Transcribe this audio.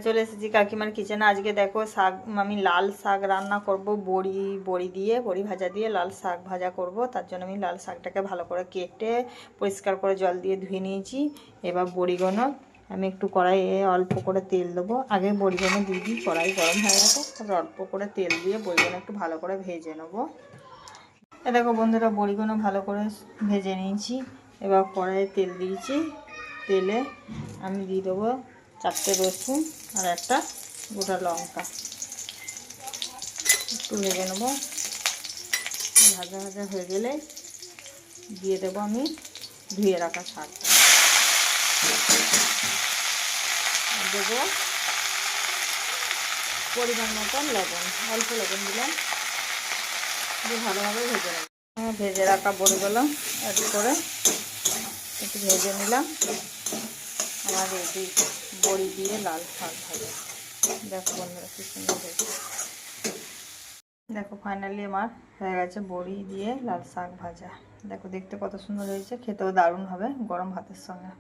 চলে এসেছি কাকিমার কিচেনে। আজকে দেখো শাক, আমি লাল শাক রান্না করব। বড়ি ভাজা দিয়ে লাল শাক ভাজা করব। তার জন্য আমি লাল শাকটাকে ভালো করে কেটে পরিষ্কার করে জল দিয়ে ধুয়ে নিয়েছি। এবার বড়িগুলো আমি একটু কড়াইয়ে অল্প করে তেল দেবো। আগে বড়িগুলো দিয়ে দিই, কড়াই গরম হয়ে গেছে, তারপর অল্প করে তেল দিয়ে বড়িগুলো একটু ভালো করে ভেজে নেবো। দেখো বন্ধুরা, বড়িগুলো ভালো করে ভেজে নিয়েছি। এবার কড়াইয়ে তেল দিয়েছি। তেলে আমি দিয়ে দেবো 4টে রসুন আর একটা গোটা লঙ্কা। একটু ভেজে নেবো। ভাজা ভাজা হয়ে গেলে দিয়ে দেবো আমি ধুয়ে রাখা শাকটা। আর দেবো পরিমাণ মতন লবণ, অল্প লবণ দিলাম, দিয়ে ভালোভাবে ভেজে নেব। ভেজে রাখা বড়িগুলো অ্যাড করে একটু ভেজে নিলাম। আমার এই বড়ি দিয়ে লাল শাক ভাজা। দেখো বন্ধুরা কি সুন্দর হয়েছে। দেখো ফাইনালি আমার হয়ে গেছে বড়ি দিয়ে লাল শাক ভাজা। দেখো দেখতে কত সুন্দর হয়েছে, খেতেও দারুণ হবে গরম ভাতের সঙ্গে।